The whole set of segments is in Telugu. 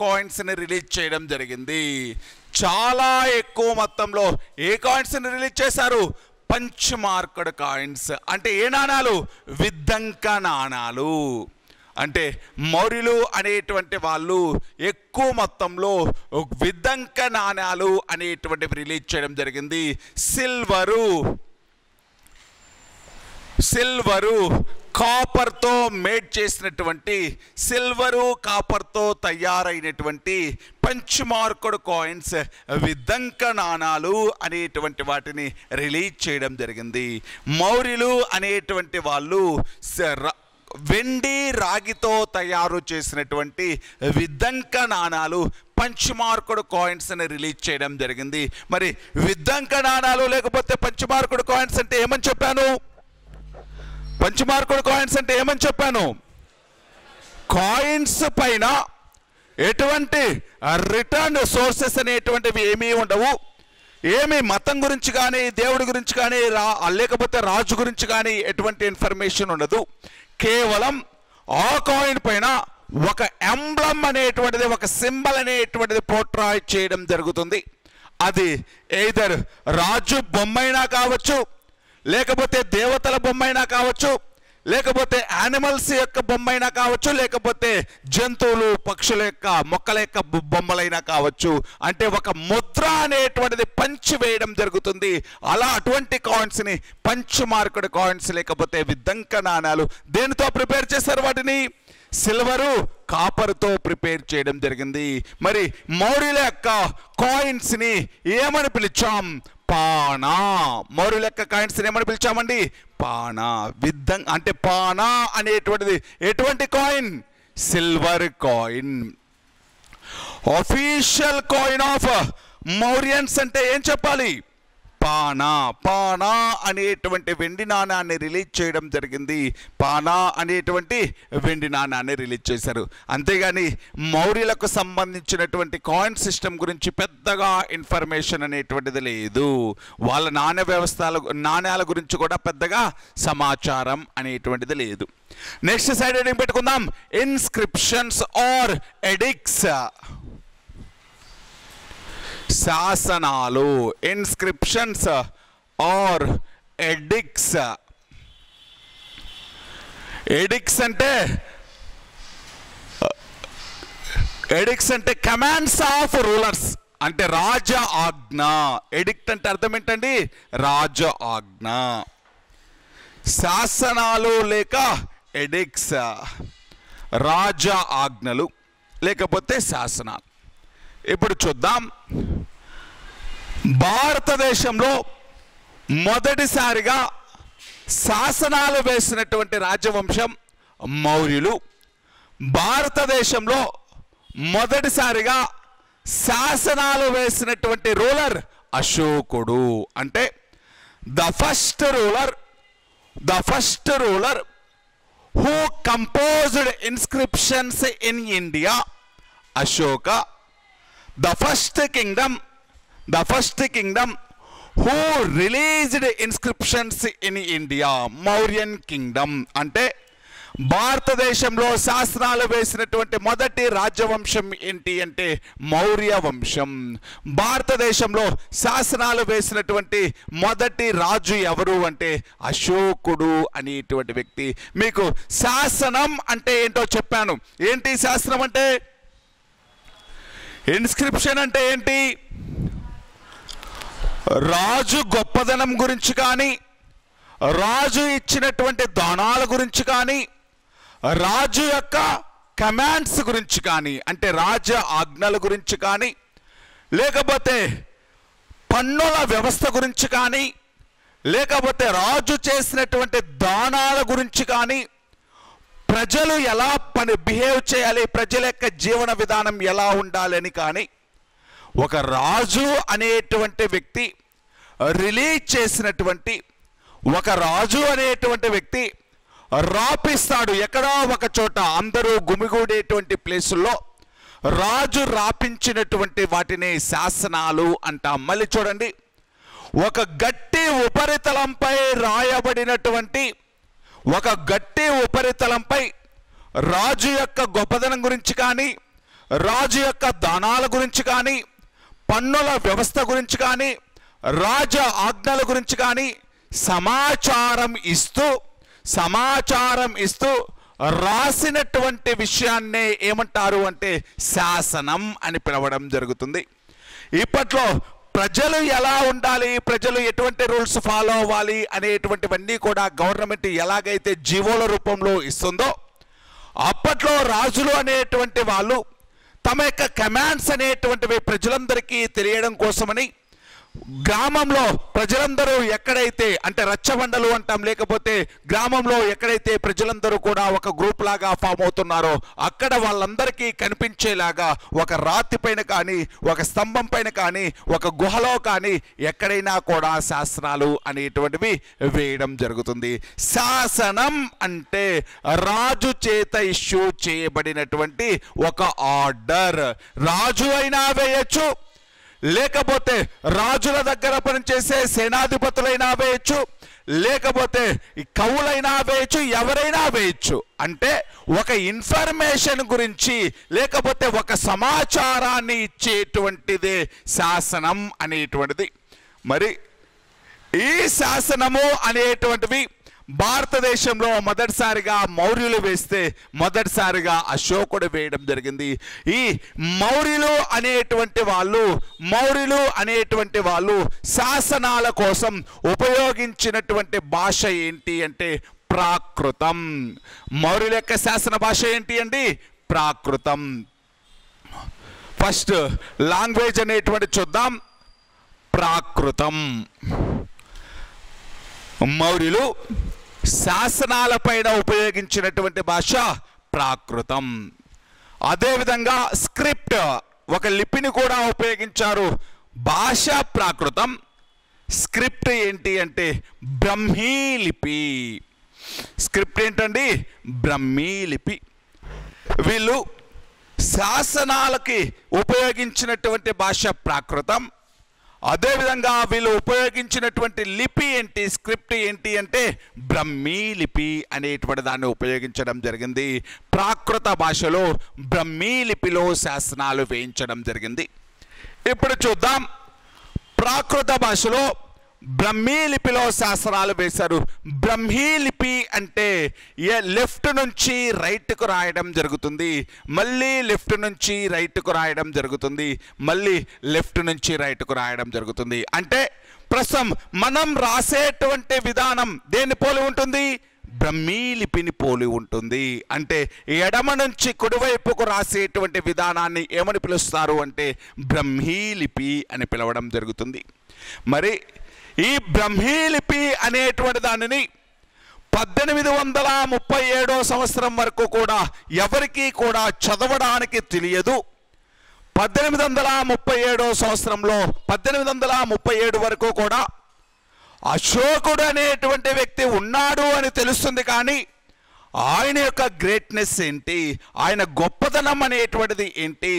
కాయిన్స్ని రిలీజ్ చేయడం జరిగింది. చాలా ఎక్కువ మొత్తంలో ఏ కాయిన్స్ని రిలీజ్ చేశారు? Punch marked coins. అంటే ఏ నాణాలు? విద్దంక నాణాలు. అంటే మౌర్యులు అనేటువంటి వాళ్ళు ఎక్కువ మొత్తంలో విద్దంక నాణాలు అనేటువంటివి రిలీజ్ చేయడం జరిగింది. సిల్వరు కాపర్తో మేడ్ చేసినటువంటి, సిల్వరు కాపర్తో తయారైనటువంటి పంచ్ మార్క్డ్ కాయిన్స్, విద్దంక నాణాలు అనేటువంటి వాటిని రిలీజ్ చేయడం జరిగింది. మౌర్యులు అనేటువంటి వాళ్ళు వెండి రాగితో తయారు చేసినటువంటి విద్దంక నాణాలు, పంచ్ మార్క్డ్ కాయిన్స్ని రిలీజ్ చేయడం జరిగింది. మరి విద్దంక నాణాలు లేకపోతే పంచ్ మార్క్డ్ కాయిన్స్ అంటే ఏమని చెప్పాను? పంచ్ మార్క్డ్ కాయిన్స్ అంటే ఏమని చెప్పాను? కాయిన్స్ పైన ఎటువంటి రిటర్న్ సోర్సెస్ అనేటువంటివి ఏమీ ఉండవు. ఏమి మతం గురించి కానీ, దేవుడి గురించి కానీ, లేకపోతే రాజు గురించి కానీ ఎటువంటి ఇన్ఫర్మేషన్ ఉండదు. కేవలం ఆ కాయిన్ పైన ఒక ఎంబ్లమ్ అనేటువంటిది, ఒక సింబల్ అనేటువంటిది పోర్ట్రాయ్ చేయడం జరుగుతుంది. అది ఎయిదర్ రాజు బొమ్మైనా కావచ్చు, లేకపోతే దేవతల బొమ్మైనా కావచ్చు, లేకపోతే యానిమల్స్ యొక్క బొమ్మైనా కావచ్చు, లేకపోతే జంతువులు పక్షుల యొక్క మొక్కల యొక్క బొమ్మలైనా కావచ్చు. అంటే ఒక ముద్ర అనేటువంటిది పంచి వేయడం జరుగుతుంది. అలా అటువంటి కాయిన్స్ని పంచ్ మార్క్డ్ కాయిన్స్ లేకపోతే విద్దంక నాణాలు దేనితో ప్రిపేర్ చేశారు? వాటిని సిల్వరు కాపర్తో ప్రిపేర్ చేయడం జరిగింది. మరి మౌర్యుల యొక్క కాయిన్స్ని ఏమని పిలిచాం? పానా. మౌర్యుల యొక్క కాయిన్స్ని ఏమని పిలిచామండి? పానా. అంటే పానా అనేటువంటిది ఎటువంటి coin? Silver coin. Official coin of Mauryans అంటే ఏం చెప్పాలి? పానా. పానా అనేటువంటి వెండి నాణాన్ని రిలీజ్ చేయడం జరిగింది. పానా అనేటువంటి వెండి నాణాన్ని రిలీజ్ చేశారు. అంతేగాని మౌర్యులకు సంబంధించినటువంటి కాయిన్ సిస్టమ్ గురించి పెద్దగా ఇన్ఫర్మేషన్ అనేటువంటిది లేదు. వాళ్ళ నాణ్యాల గురించి కూడా పెద్దగా సమాచారం అనేటువంటిది లేదు. నెక్స్ట్ సైడ్ హెడ్డింగ్ పెట్టుకుందాం. Inscriptions or edicts. శాసనాలు. Inscriptions or edicts. ఎడిక్ట్స్ అంటే కమాండ్స్ ఆఫ్ రూలర్స్, అంటే రాజ ఆజ్ఞ. ఎడిక్ట్ అంటే అర్థం ఏంటండి? రాజ ఆజ్ఞ. శాసనాలు లేక ఎడిక్ట్స్, రాజ ఆజ్ఞలు లేకపోతే శాసనాలు. ఇప్పుడు చూద్దాం. భారతదేశంలో మొదటిసారిగా శాసనాలు వేసినటువంటి రాజవంశం మౌర్యులు. భారతదేశంలో మొదటిసారిగా శాసనాలు వేసినటువంటి రూలర్ అశోకుడు. అంటే the first ruler who composed inscriptions in India, Ashoka. The first kingdom who released inscriptions in India, Mauryan kingdom. అంటే భారతదేశంలో శాసనాలు వేసినటువంటి మొదటి రాజవంశం ఏంటి అంటే మౌర్య వంశం. భారతదేశంలో శాసనాలు వేసినటువంటి మొదటి రాజు ఎవరు అంటే అశోకుడు అనేటువంటి వ్యక్తి. మీకు శాసనం అంటే ఏంటో చెప్పాను. ఏంటి శాసనం అంటే? ఇన్స్క్రిప్షన్ అంటే ఏంటి? రాజు గొప్పదనం గురించి కానీ, రాజు ఇచ్చినటువంటి దానాల గురించి కానీ, రాజు యొక్క కమాండ్స్ గురించి కానీ, అంటే రాజ ఆజ్ఞల గురించి కానీ, లేకపోతే పన్నుల వ్యవస్థ గురించి కానీ, లేకపోతే రాజు చేసినటువంటి దానాల గురించి కానీ, ప్రజలు ఎలా బిహేవ్ చేయాలి, ప్రజల యొక్క జీవన విధానం ఎలా ఉండాలని కానీ ఒక రాజు అనేటువంటి వ్యక్తి రిలీజ్ చేసినటువంటి, ఒక రాజు అనేటువంటి వ్యక్తి రాపిస్తాడు. ఎక్కడో ఒక చోట అందరూ గుమిగూడేటువంటి ప్లేసుల్లో రాజు రాపించినటువంటి వాటిని శాసనాలు అంటాం. మళ్ళీ చూడండి, ఒక గట్టి ఉపరితలంపై రాయబడినటువంటి, ఒక గట్టి ఉపరితలంపై రాజు యొక్క గొప్పదనం గురించి కానీ, రాజు యొక్క దానాల గురించి కానీ, పన్నుల వ్యవస్థ గురించి కానీ, రాజ ఆజ్ఞల గురించి కానీ సమాచారం ఇస్తూ రాసినటువంటి విషయాన్నే ఏమంటారు అంటే శాసనం అని పిలవడం జరుగుతుంది. ఇప్పట్లో ప్రజలు ఎలా ఉండాలి, ప్రజలు ఎటువంటి రూల్స్ ఫాలో అవ్వాలి అనేటువంటివన్నీ కూడా గవర్నమెంట్ ఎలాగైతే జీవోల రూపంలో ఇస్తుందో, అప్పట్లో రాజులు అనేటువంటి వాళ్ళు తమ యొక్క కమాండ్స్ అనేటువంటివి ప్రజలందరికీ తెలియడం కోసమని గ్రామంలో ప్రజలందరూ ఎక్కడైతే అంటే రచ్చబండలు అంటాం, లేకపోతే గ్రామంలో ఎక్కడైతే ప్రజలందరూ కూడా ఒక గ్రూప్ లాగా ఫామ్ అవుతున్నారో అక్కడ వాళ్ళందరికీ కనిపించేలాగా ఒక రాతి పైన కానీ, ఒక స్తంభం పైన కానీ, ఒక గుహలో కానీ ఎక్కడైనా కూడా శాసనాలు అనేటువంటివి వేయడం జరుగుతుంది. శాసనం అంటే రాజు చేత ఇష్యూ చేయబడినటువంటి ఒక ఆర్డర్. రాజు అయినా వేయచ్చు, లేకపోతే రాజుల దగ్గర పనిచేసే సేనాధిపతులైనా వేయచ్చు, లేకపోతే కవులైనా వేయచ్చు, ఎవరైనా వేయచ్చు. అంటే ఒక ఇన్ఫర్మేషన్ గురించి లేకపోతే ఒక సమాచారాన్ని ఇచ్చేటువంటిదే శాసనం అనేటువంటిది. మరి ఈ శాసనము అనేటువంటివి భారతదేశంలో మొదటిసారిగా మౌర్యులు వేస్తే మొదటిసారిగా అశోకుడు వేయడం జరిగింది. ఈ మౌర్యులు అనేటువంటి వాళ్ళు శాసనాల కోసం ఉపయోగించినటువంటి భాష ఏంటి అంటే ప్రాకృతం. మౌర్యుల యొక్క శాసన భాష ఏంటి అండి? ప్రాకృతం. ఫస్ట్ లాంగ్వేజ్ అనేటువంటి చూద్దాం. ప్రాకృతం. మౌర్యులు శాసనాల పైన ఉపయోగించినటువంటి భాష ప్రాకృతం. అదేవిధంగా స్క్రిప్ట్, ఒక లిపిని కూడా ఉపయోగించారు. భాష ప్రాకృతం, స్క్రిప్ట్ ఏంటి అంటే బ్రహ్మీ లిపి. స్క్రిప్ట్ ఏంటండి? బ్రహ్మీ లిపి. వీళ్ళు శాసనాలకి ఉపయోగించినటువంటి భాష ప్రాకృతం. అదేవిధంగా వీళ్ళు ఉపయోగించినటువంటి లిపి ఏంటి, స్క్రిప్ట్ ఏంటి అంటే బ్రహ్మీ లిపి అనేటువంటి దాన్ని ఉపయోగించడం జరిగింది. ప్రాకృత భాషలో బ్రహ్మీ లిపిలో శాసనాలు వేయించడం జరిగింది. ఇప్పుడు చూద్దాం, ప్రాకృత భాషలో బ్రహ్మీ లిపిలో శాసనాలు వేశారు. బ్రహ్మీ లిపి అంటే లెఫ్ట్ నుంచి రైట్కు రాయడం జరుగుతుంది, మళ్ళీ లెఫ్ట్ నుంచి రైట్కు రాయడం జరుగుతుంది, మళ్ళీ లెఫ్ట్ నుంచి రైట్కు రాయడం జరుగుతుంది. అంటే ప్రస్తుతం మనం రాసేటువంటి విధానం దేన్ని పోలి ఉంటుంది? బ్రహ్మీ లిపిని పోలి ఉంటుంది. అంటే ఎడమ నుంచి కుడివైపుకు రాసేటువంటి విధానాన్ని ఏమని పిలుస్తారు అంటే బ్రహ్మీ లిపి అని పిలవడం జరుగుతుంది. మరి ఈ బ్రహ్మీ లిపి అనేటువంటి దానిని 1837 సంవత్సరం వరకు కూడా ఎవరికీ కూడా చదవడానికి తెలియదు. 1837 సంవత్సరంలో 1837 వరకు కూడా అశోకుడు అనేటువంటి వ్యక్తి ఉన్నాడు అని తెలుస్తుంది, కానీ ఆయన యొక్క గ్రేట్నెస్ ఏంటి, ఆయన గొప్పతనం అనేటువంటిది ఏంటి,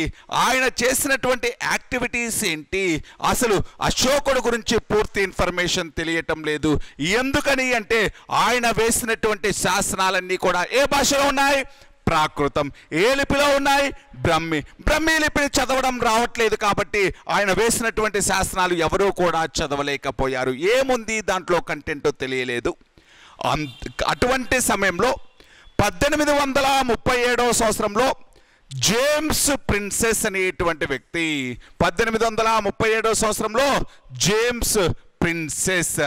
ఆయన చేసినటువంటి యాక్టివిటీస్ ఏంటి, అసలు అశోకుడు గురించి పూర్తి ఇన్ఫర్మేషన్ తెలియటం లేదు. ఎందుకని అంటే ఆయన వేసినటువంటి శాసనాలన్నీ కూడా ఏ భాషలో ఉన్నాయి? ప్రాకృతం. ఏ లిపిలో ఉన్నాయి? బ్రహ్మీ లిపిని చదవడం రావట్లేదు కాబట్టి ఆయన వేసినటువంటి శాసనాలు ఎవరూ కూడా చదవలేకపోయారు. ఏముంది దాంట్లో కంటెంట్ తెలియలేదు. అటువంటి సమయంలో 1837 సంవత్సరంలో జేమ్స్ ప్రిన్సెస్ అనేటువంటి వ్యక్తి 1837 సంవత్సరంలో జేమ్స్ ప్రిన్సెస్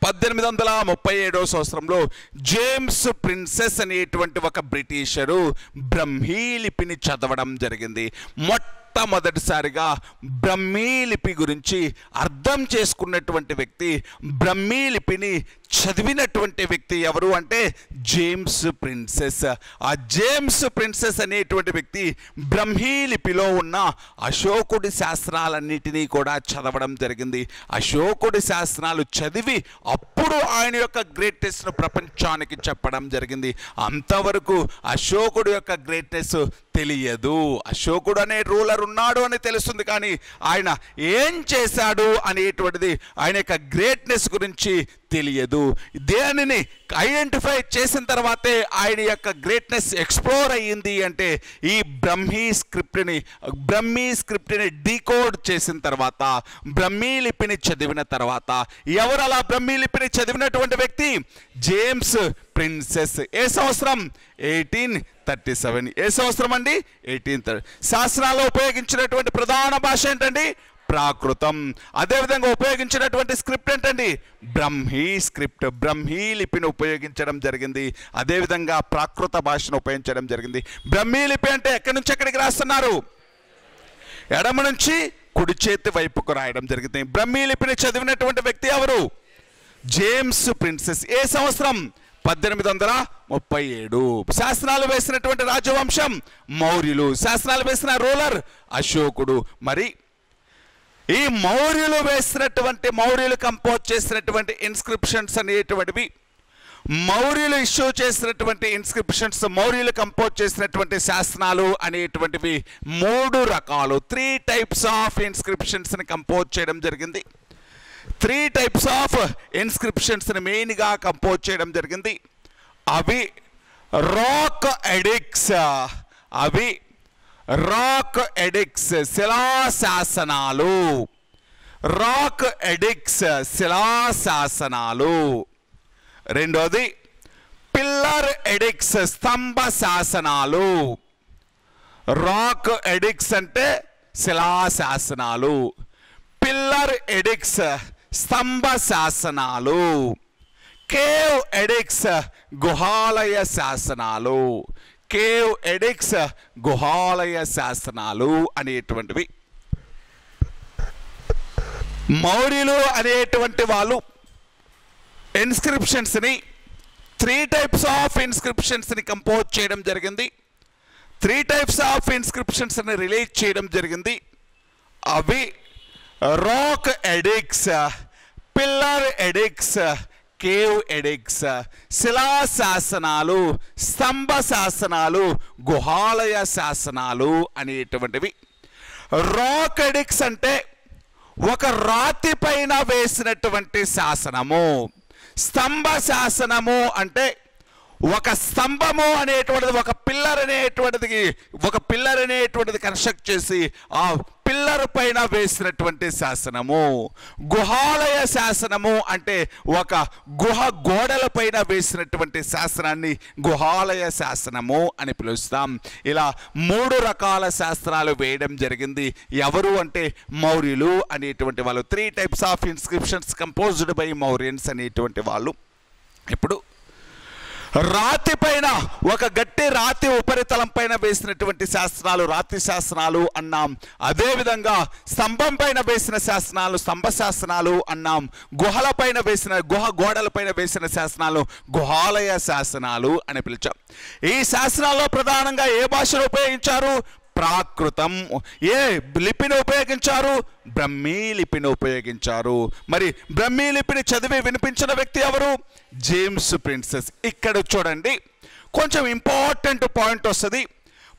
1837 సంవత్సరంలో జేమ్స్ ప్రిన్సెస్ అనేటువంటి ఒక బ్రిటిషరు బ్రహ్మీ లిపిని చదవడం జరిగింది. మొట్టమొదటిసారిగా బ్రహ్మీ లిపి గురించి అర్థం చేసుకున్నటువంటి వ్యక్తి, బ్రహ్మీ లిపిని చదివినటువంటి వ్యక్తి ఎవరు అంటే జేమ్స్ ప్రిన్సెస్. ఆ జేమ్స్ ప్రిన్సెస్ అనేటువంటి వ్యక్తి బ్రహ్మీ లిపిలో ఉన్న అశోకుడి శాస్త్రాలన్నిటినీ కూడా చదవడం జరిగింది. అశోకుడి శాస్త్రాలు చదివి అప్పుడు ఆయన యొక్క గ్రేట్నెస్ను ప్రపంచానికి చెప్పడం జరిగింది. అంతవరకు అశోకుడు యొక్క గ్రేట్నెస్ తెలియదు. అశోకుడు అనే రూలర్ ఉన్నాడు అని తెలుస్తుంది, కానీ ఆయన ఏం చేశాడు అనేటువంటిది, ఆయన యొక్క గ్రేట్నెస్ గురించి తెలియదు. దేనిని ఐడెంటిఫై చేసిన తర్వాతే ఆయన యొక్క గ్రేట్నెస్ ఎక్స్ప్లోర్ అయ్యింది అంటే ఈ బ్రహ్మీ స్క్రిప్ట్ని డీకోడ్ చేసిన తర్వాత, బ్రహ్మీ లిపిని చదివిన తర్వాత, ఎవరు అలా బ్రహ్మీ లిపిని చదివినటువంటి వ్యక్తి? James princess. ఏ సంవత్సరం? 1837. ఏ సంవత్సరం అండి? 1830. శాస్త్రాల్లో ఉపయోగించినటువంటి ప్రధాన భాష ఏంటండి? ప్రాకృతం. అదేవిధంగా ఉపయోగించినటువంటి స్క్రిప్ట్ ఏంటండి? బ్రహ్మీ స్క్రిప్ట్, బ్రహ్మీ లిపిని ఉపయోగించడం జరిగింది. అదేవిధంగా ప్రాకృత భాషను ఉపయోగించడం జరిగింది. బ్రహ్మీ లిపి అంటే ఎక్కడి నుంచి ఎక్కడికి రాస్తున్నారు? ఎడమ నుంచి కుడి చేతి వైపుకు రాయడం జరిగింది. బ్రహ్మీ లిపిని చదివినటువంటి వ్యక్తి ఎవరు? James princess. ఏ సంవత్సరం? 1837. శాసనాలు వేసినటువంటి రాజవంశం మౌర్యులు. శాసనాలు వేసిన రూలర్ అశోకుడు. మరి ఈ మౌర్యులు కంపోజ్ చేసినటువంటి ఇన్స్క్రిప్షన్స్ అనేటువంటివి, మౌర్యులు ఇష్యూ చేసినటువంటి ఇన్స్క్రిప్షన్స్, మౌర్యులు కంపోజ్ చేసినటువంటి శాసనాలు అనేటువంటివి 3 రకాలు. 3 types ఆఫ్ ఇన్స్క్రిప్షన్స్ని కంపోజ్ చేయడం జరిగింది. 3 types ఆఫ్ ఇన్స్క్రిప్షన్స్ని మెయిన్గా కంపోజ్ చేయడం జరిగింది. అవి రాక్ ఎడిక్స్ శిలాశాసనాలు. రాక్ ఎడిక్స్ శిలాశాసనాలు. రెండోది పిల్లర్ ఎడిక్స్ స్తంభ శాసనాలు. రాక్ ఎడిక్స్ అంటే శిలాశాసనాలు, పిల్లర్ ఎడిక్స్ స్తంభ శాసనాలు, కేవ్ ఎడిక్స్ గుహాలయ శాసనాలు. కేవ్ ఎడిక్స్ గుహాలయ శాసనాలు అనేటువంటివి. మౌర్యులు అనేటువంటి వాళ్ళు ఇన్స్క్రిప్షన్స్ని 3 types ఆఫ్ ఇన్స్క్రిప్షన్స్ని కంపోజ్ చేయడం జరిగింది. 3 types ఆఫ్ ఇన్స్క్రిప్షన్స్ని రిలీజ్ చేయడం జరిగింది. అవి rock edicts, pillar edicts, cave edicts. శిలాశాసనాలు, స్తంభ శాసనాలు, గుహాలయ శాసనాలు అనేటువంటివి. రాక్ ఎడిక్స్ అంటే ఒక రాతి పైన వేసినటువంటి శాసనము. స్తంభ శాసనము అంటే ఒక స్తంభము అనేటువంటిది, ఒక పిల్లర్ అనేటువంటిది కన్స్ట్రక్ట్ చేసి ఆ పిల్లర్ పైన వేసినటువంటి శాసనము. గుహాలయ శాసనము అంటే ఒక గుహ గోడల పైన వేసినటువంటి శాసనాన్ని గుహాలయ శాసనము అని పిలుస్తాం. ఇలా 3 రకాల శాస్త్రాలు వేయడం జరిగింది. ఎవరు అంటే మౌర్యులు అనేటువంటి వాళ్ళు. 3 types of inscriptions composed by Mauryans అనేటువంటి వాళ్ళు. ఇప్పుడు రాతి పైన, ఒక గట్టి రాతి ఉపరితలం పైన వేసినటువంటి శాసనాలు రాతి శాసనాలు అన్నాం. అదేవిధంగా స్తంభం పైన వేసిన శాసనాలు స్తంభ శాసనాలు అన్నాం. గుహ గోడల పైన వేసిన శాసనాలు గుహాలయ శాసనాలు అని పిలిచాం. ఈ శాసనాల్లో ప్రధానంగా ఏ భాషను ఉపయోగించారు? ప్రాకృతం. ఏ లిపిని ఉపయోగించారు? బ్రహ్మీ లిపిని ఉపయోగించారు. మరి బ్రహ్మీ లిపిని చదివి వినిపించిన వ్యక్తి ఎవరు? James princess. ఇక్కడ చూడండి, కొంచెం ఇంపార్టెంట్ పాయింట్ వస్తుంది.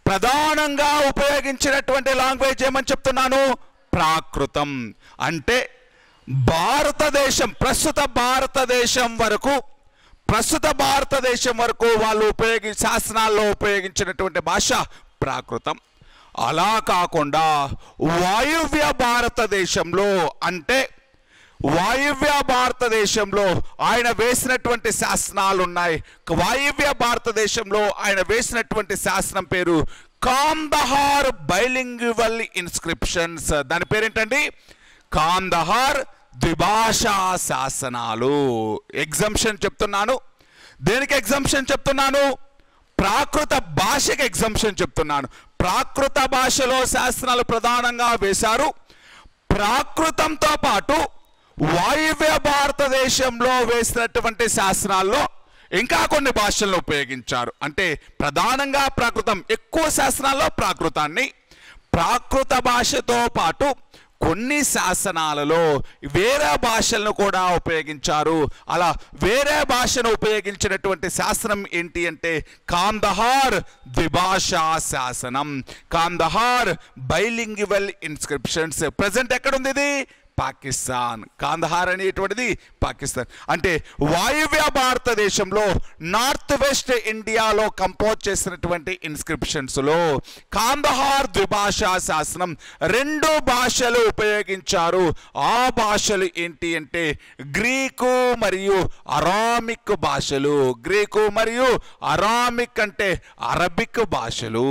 ప్రధానంగా ఉపయోగించినటువంటి లాంగ్వేజ్ ఏమని చెప్తున్నాను? ప్రాకృతం. అంటే ప్రస్తుత భారతదేశం వరకు వాళ్ళు శాసనాల్లో ఉపయోగించినటువంటి భాష ప్రాకృతం. అలా కాకుండా వాయువ్య భారతదేశంలో ఆయన వేసినటువంటి శాసనాలు ఉన్నాయి. వాయువ్య భారతదేశంలో ఆయన వేసినటువంటి శాసనం పేరు కాందహార్ బైలింగ్యువల్ ఇన్స్క్రిప్షన్స్. దాని పేరేంటండి? కాందహార్ ద్విభాషా శాసనాలు. ఎగ్జంప్షన్ చెప్తున్నాను. దేనికి ఎగ్జంప్షన్ చెప్తున్నాను? ప్రాకృత భాషకి ఎగ్జంప్షన్ చెప్తున్నాను. ప్రాకృత భాషలో శాసనాలు ప్రధానంగా వేశారు. ప్రాకృతంతో పాటు వాయువ్య భారతదేశంలో వేసినటువంటి శాసనాల్లో ఇంకా కొన్ని భాషలను ఉపయోగించారు. అంటే ప్రధానంగా ప్రాకృతం, ఎక్కువ శాసనాల్లో ప్రాకృత భాషతో పాటు కొన్ని శాసనాలలో వేరే భాషలను కూడా ఉపయోగించారు. అలా వేరే భాషను ఉపయోగించినటువంటి శాసనం ఏంటి అంటే కాందహార్ ద్విభాషా శాసనం, కాందహార్ బైలింగ్యువల్ ఇన్స్క్రిప్షన్స్. ప్రజెంట్ ఎక్కడుంది ఇది? పాకిస్తాన్. కాందహార్ అనేటువంటిది పాకిస్తాన్. అంటే వాయువ్య భారతదేశంలో నార్త్ వెస్ట్ ఇండియాలో కంపోజ్ చేసినటువంటి ఇన్స్క్రిప్షన్స్లో కాందహార్ ద్విభాషా శాసనం 2 భాషలు ఉపయోగించారు. ఆ భాషలు ఏంటి అంటే గ్రీకు మరియు అరామిక్ భాషలు. గ్రీకు మరియు అరామిక్ అంటే అరబిక్ భాషలు.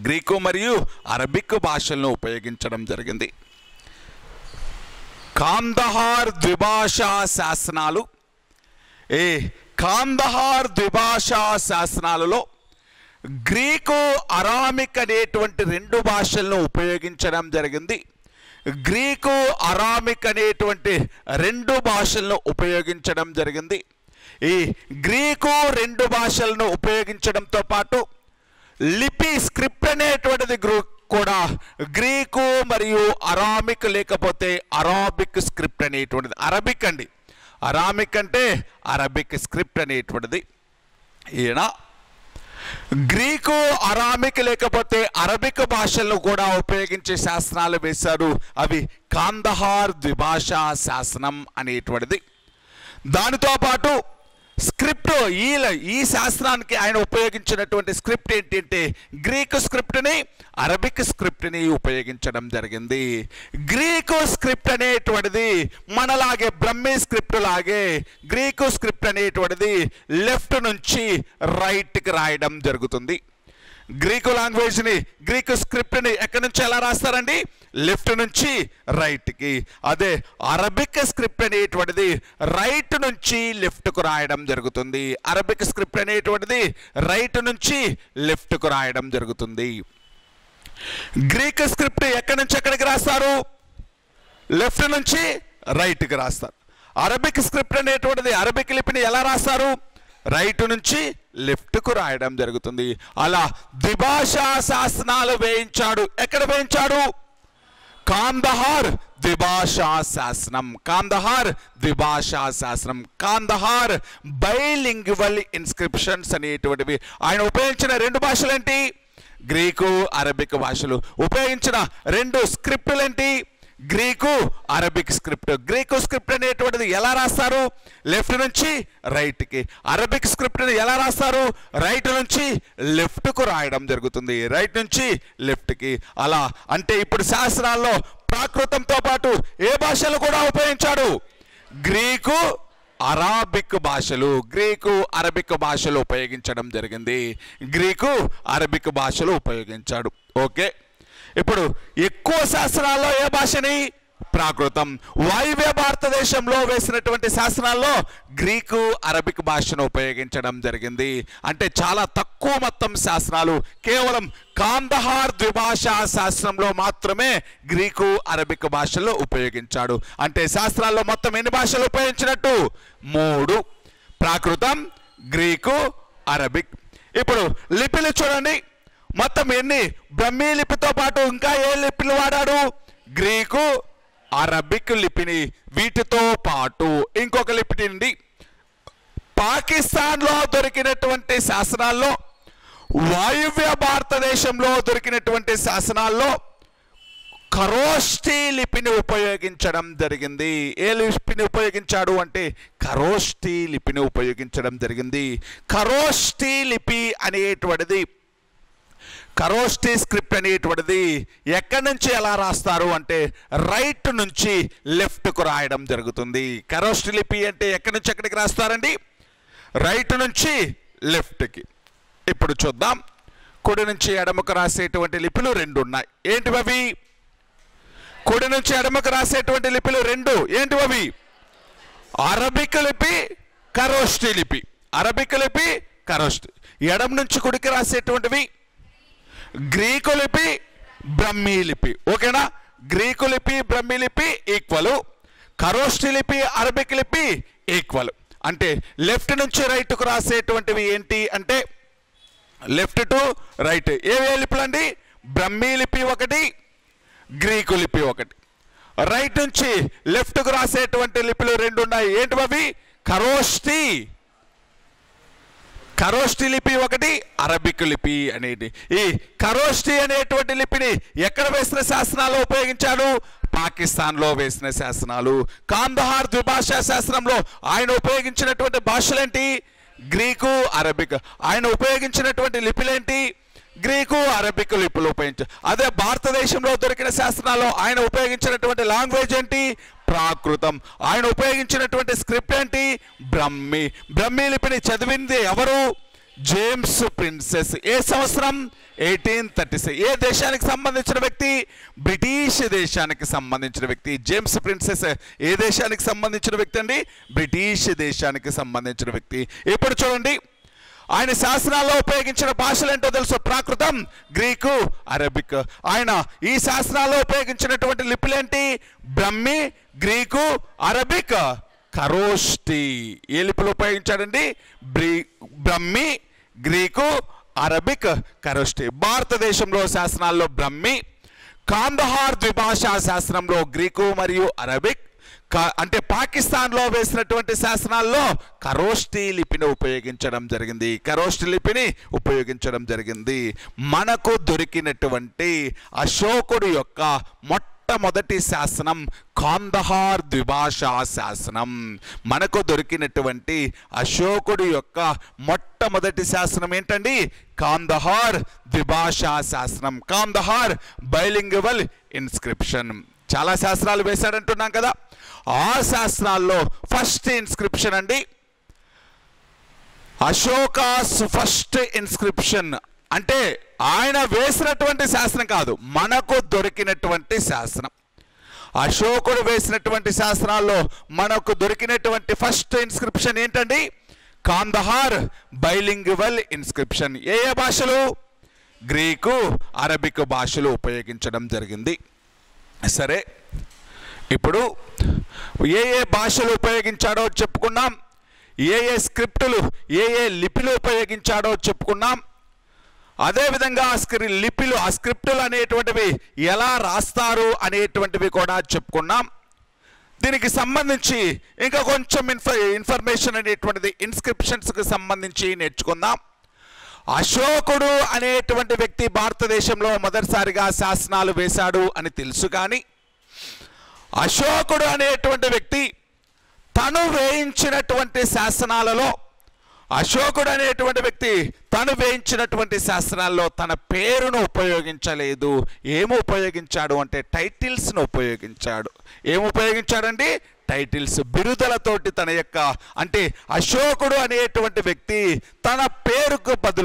గ్రీకు మరియు అరబిక్ భాషలను ఉపయోగించడం జరిగింది. కాందహార్ ద్విభాషా శాసనాలు. కాందహార్ ద్విభాషా శాసనాలలో గ్రీకు అరామిక్ అనేటువంటి 2 భాషలను ఉపయోగించడం జరిగింది. గ్రీకు అరామిక్ అనేటువంటి 2 భాషలను ఉపయోగించడం జరిగింది. ఈ గ్రీకు 2 భాషలను ఉపయోగించడంతో పాటు లిపి స్క్రిప్ట్ అనేటువంటిది కూడా గ్రీకు మరియు అరామిక్ లేకపోతే అరాబిక్ స్క్రిప్ట్ అనేటువంటిది. అరబిక్ అండి, అరామిక్ అంటే అరబిక్ స్క్రిప్ట్ అనేటువంటిది. ఈయన గ్రీకు అరామిక్ లేకపోతే అరబిక్ భాషలను కూడా ఉపయోగించే శాసనాలు వేశారు. అవి కాందహార్ ద్విభాషా శాసనం అనేటువంటిది. దానితో పాటు స్క్రిప్ట్, ఈ శాస్త్రానికి ఆయన ఉపయోగించినటువంటి స్క్రిప్ట్ ఏంటంటే గ్రీకు స్క్రిప్ట్ని అరబిక్ స్క్రిప్ట్ని ఉపయోగించడం జరిగింది. గ్రీకు స్క్రిప్ట్ అనేటువంటిది మనలాగే బ్రహ్మీ స్క్రిప్ట్ లాగే గ్రీకు స్క్రిప్ట్ అనేటువంటిది లెఫ్ట్ నుంచి రైట్కి రాయడం జరుగుతుంది. గ్రీకు లాంగ్వేజ్ని, గ్రీకు స్క్రిప్ట్ని ఎక్కడి నుంచి ఎలా రాస్తారండి? లెఫ్ట్ నుంచి రైట్కి. అదే అరబిక్ స్క్రిప్ట్ అనేటువంటిది రైట్ నుంచి లెఫ్ట్కు రాయడం జరుగుతుంది. అరబిక్ స్క్రిప్ట్ అనేటువంటిది రైట్ నుంచి లెఫ్ట్కు రాయడం జరుగుతుంది. గ్రీక్ స్క్రిప్ట్ ఎక్కడి నుంచి ఎక్కడికి రాస్తారు? లెఫ్ట్ నుంచి రైట్కి రాస్తారు. అరబిక్ స్క్రిప్ట్ అనేటువంటిది అరబిక్ లిపిని ఎలా రాస్తారు? రైట్ నుంచి లెఫ్ట్కు రాయడం జరుగుతుంది. అలా ద్విభాషా శాసనాలు వేయించాడు. ఎక్కడ వేయించాడు? కాందహార్ ద్విభాషా శాసనం. కాందహార్ ద్విభాషా శాసనం. కాందహార్ బైలింగ్వల్ ఇన్స్క్రిప్షన్స్ అనేటువంటివి. ఆయన ఉపయోగించిన 2 భాషలు ఏంటి? గ్రీకు అరబిక్ భాషలు. ఉపయోగించిన 2 స్క్రిప్టులు ఏంటి? Greek Arabic script. Greek script అనేటువంటిది ఎలా రాస్తారు? లెఫ్ట్ నుంచి రైట్కి. అరబిక్ స్క్రిప్ట్ని ఎలా రాస్తారు? రైట్ నుంచి లెఫ్ట్కు రాయడం జరుగుతుంది. రైట్ నుంచి లెఫ్ట్కి. అలా అంటే ఇప్పుడు శాస్త్రాల్లో ప్రాకృతంతో పాటు ఏ భాషలు కూడా ఉపయోగించాడు? గ్రీకు అరాబిక్ భాషలు, గ్రీకు అరబిక్ భాషలు ఉపయోగించడం జరిగింది. గ్రీకు అరబిక్ భాషలు ఉపయోగించాడు. ఓకే, ఇప్పుడు ఎక్కువ శాస్త్రాల్లో ఏ భాషని? ప్రాకృతం. వాయువ్య భారతదేశంలో వేసినటువంటి శాసనాల్లో గ్రీకు అరబిక్ భాషను ఉపయోగించడం జరిగింది. అంటే చాలా తక్కువ మొత్తం శాసనాలు, కేవలం కాందహార్ ద్విభాషా శాస్త్రంలో మాత్రమే గ్రీకు అరబిక్ భాషల్లో ఉపయోగించాడు. అంటే శాస్త్రాల్లో మొత్తం ఎన్ని భాషలు ఉపయోగించినట్టు? 3. ప్రాకృతం, గ్రీకు, అరబిక్. ఇప్పుడు లిపిలు చూడండి, మొత్తం ఎన్ని? బ్రహ్మీ లిపితో పాటు ఇంకా ఏ లిపిలు వాడాడు? గ్రీకు, అరబిక్ లిపిని. వీటితో పాటు ఇంకొక లిపి నుండి పాకిస్తాన్లో దొరికినటువంటి శాసనాల్లో, వాయువ్య భారతదేశంలో దొరికినటువంటి శాసనాల్లో ఖరోష్ఠీ లిపిని ఉపయోగించడం జరిగింది. ఏ లిపిని ఉపయోగించాడు అంటే ఖరోష్ఠీ లిపిని ఉపయోగించడం జరిగింది. ఖరోష్ఠీ లిపి అనేటువంటిది, ఖరోష్ఠీ స్క్రిప్ట్ అనేటువంటిది ఎక్కడి నుంచి ఎలా రాస్తారు అంటే రైట్ నుంచి లెఫ్ట్కు రాయడం జరుగుతుంది. ఖరోష్ఠీ లిపి అంటే ఎక్కడి నుంచి ఎక్కడికి రాస్తారండి? రైట్ నుంచి లెఫ్ట్కి. ఇప్పుడు చూద్దాం, కుడి నుంచి ఎడమకు రాసేటువంటి లిపిలు 2 ఉన్నాయి. ఏంటివి? కుడి నుంచి ఎడమకు రాసేటువంటి లిపిలు 2 ఏంటివి? అరబిక్ లిపి, ఖరోష్ఠీ లిపి. అరబిక్ లిపి, ఖరోష్ఠీ. ఎడమ నుంచి కుడికి రాసేటువంటివి గ్రీకు లిపి, బ్రహ్మీ లిపి. ఓకేనా? గ్రీకు లిపి, బ్రహ్మీ లిపి ఈక్వల్. ఖరోష్ఠీ లిపి, అరబిక్ లిపి ఈక్వల్. అంటే లెఫ్ట్ నుంచి రైట్కు రాసేటువంటివి ఏంటి అంటే లెఫ్ట్ టు రైట్. ఏ లిపిలు అండి? బ్రహ్మీ లిపి 1, గ్రీకు లిపి 1. రైట్ నుంచి లెఫ్ట్కు రాసేటువంటి లిపిలు 2 ఉన్నాయి. ఏంటివి? ఖరోష్ఠీ, ఖరోష్ఠీ లిపి 1, అరబిక్ లిపి అనేది. ఈ ఖరోష్ఠీ అనేటువంటి లిపిని ఎక్కడ వేసిన శాసనాల్లో ఉపయోగించాడు? పాకిస్తాన్లో వేసిన శాసనాలు. కాందహార్ ద్విభాషా శాస్త్రంలో ఆయన ఉపయోగించినటువంటి భాషలేంటి? Greek, Arabic. ఆయన ఉపయోగించినటువంటి లిపిలేంటి? గ్రీకు, అరబిక్ లిపులు ఉపయోగించారు. అదే భారతదేశంలో దొరికిన శాస్త్రాల్లో ఆయన ఉపయోగించినటువంటి లాంగ్వేజ్ ఏంటి? ప్రాకృతం. ఆయన ఉపయోగించినటువంటి స్క్రిప్ట్ ఏంటి? బ్రహ్మి. బ్రహ్మి లిపిని చదివింది ఎవరు? James princess. ఏ సంవత్సరం? 1836. ఏ దేశానికి సంబంధించిన వ్యక్తి? బ్రిటిష్ దేశానికి సంబంధించిన వ్యక్తి. జేమ్స్ ప్రిన్సెస్ ఏ దేశానికి సంబంధించిన వ్యక్తి అండి? బ్రిటిష్ దేశానికి సంబంధించిన వ్యక్తి. ఇప్పుడు చూడండి, ఆయన శాస్త్రాల్లో ఉపయోగించిన భాషలు ఏంటో తెలుసు? ప్రాకృతం, గ్రీకు, అరబిక్. ఆయన ఈ శాస్త్రాల్లో ఉపయోగించినటువంటి లిపులేంటి? Brahmi, Greek, Arabic, Kharosthi. ఏ లిపులు ఉపయోగించాడండి? Brahmi, Greek, Arabic, Kharosthi. భారతదేశంలో శాసనాల్లో బ్రహ్మి, కాందహార్ ద్విభాషా శాస్త్రంలో గ్రీకు మరియు అరబిక్, అంటే పాకిస్తాన్లో వేసినటువంటి శాసనాల్లో ఖరోష్టి లిపిని ఉపయోగించడం జరిగింది. ఖరోష్టి లిపిని ఉపయోగించడం జరిగింది. మనకు దొరికినటువంటి అశోకుడు యొక్క మొట్టమొదటి శాసనం కాందహార్ ద్విభాషా శాసనం. మనకు దొరికినటువంటి అశోకుడు యొక్క మొట్టమొదటి శాసనం ఏంటండి? కాందహార్ ద్విభాషా శాసనం. Kandahar bilingual inscription. చాలా శాస్త్రాలు వేశాడంటున్నాం కదా, ఆ శాస్త్రాల్లో ఫస్ట్ ఇన్స్క్రిప్షన్ అండి అశోకాస్ ఫస్ట్ ఇన్స్క్రిప్షన్. అంటే ఆయన వేసినటువంటి శాస్త్రం కాదు, మనకు దొరికినటువంటి శాస్త్రం. అశోకుడు వేసినటువంటి శాస్త్రాల్లో మనకు దొరికినటువంటి ఫస్ట్ ఇన్స్క్రిప్షన్ ఏంటండి? Kandahar bilingual inscription. ఏ ఏ భాషలు? గ్రీకు, అరబిక్ భాషలు ఉపయోగించడం జరిగింది. సరే, ఇప్పుడు ఏ ఏ భాషలు ఉపయోగించాడో చెప్పుకున్నాం, ఏ ఏ స్క్రిప్టులు, ఏ ఏ లిపిలు ఉపయోగించాడో చెప్పుకున్నాం. అదేవిధంగా లిపిలు, ఆ స్క్రిప్టులు అనేటువంటివి ఎలా రాస్తారు అనేటువంటివి కూడా చెప్పుకున్నాం. దీనికి సంబంధించి ఇంకా కొంచెం ఇన్ఫర్మేషన్ అనేటువంటిది ఇన్స్క్రిప్షన్స్కి సంబంధించి నేర్చుకుందాం. అశోకుడు అనేటువంటి వ్యక్తి భారతదేశంలో మొదటిసారిగా శాసనాలు వేశాడు అని తెలుసు, కానీ అశోకుడు అనేటువంటి వ్యక్తి తను వేయించినటువంటి శాసనాలలో, అశోకుడు అనేటువంటి వ్యక్తి తను వేయించినటువంటి శాస్త్రాల్లో తన పేరును ఉపయోగించలేదు. ఏమి ఉపయోగించాడు అంటే టైటిల్స్ను ఉపయోగించాడు. ఏమి ఉపయోగించాడండి? టైటిల్స్, బిరుదలతోటి తన యొక్క, అంటే అశోకుడు అనేటువంటి వ్యక్తి తన పేరుకు బదులు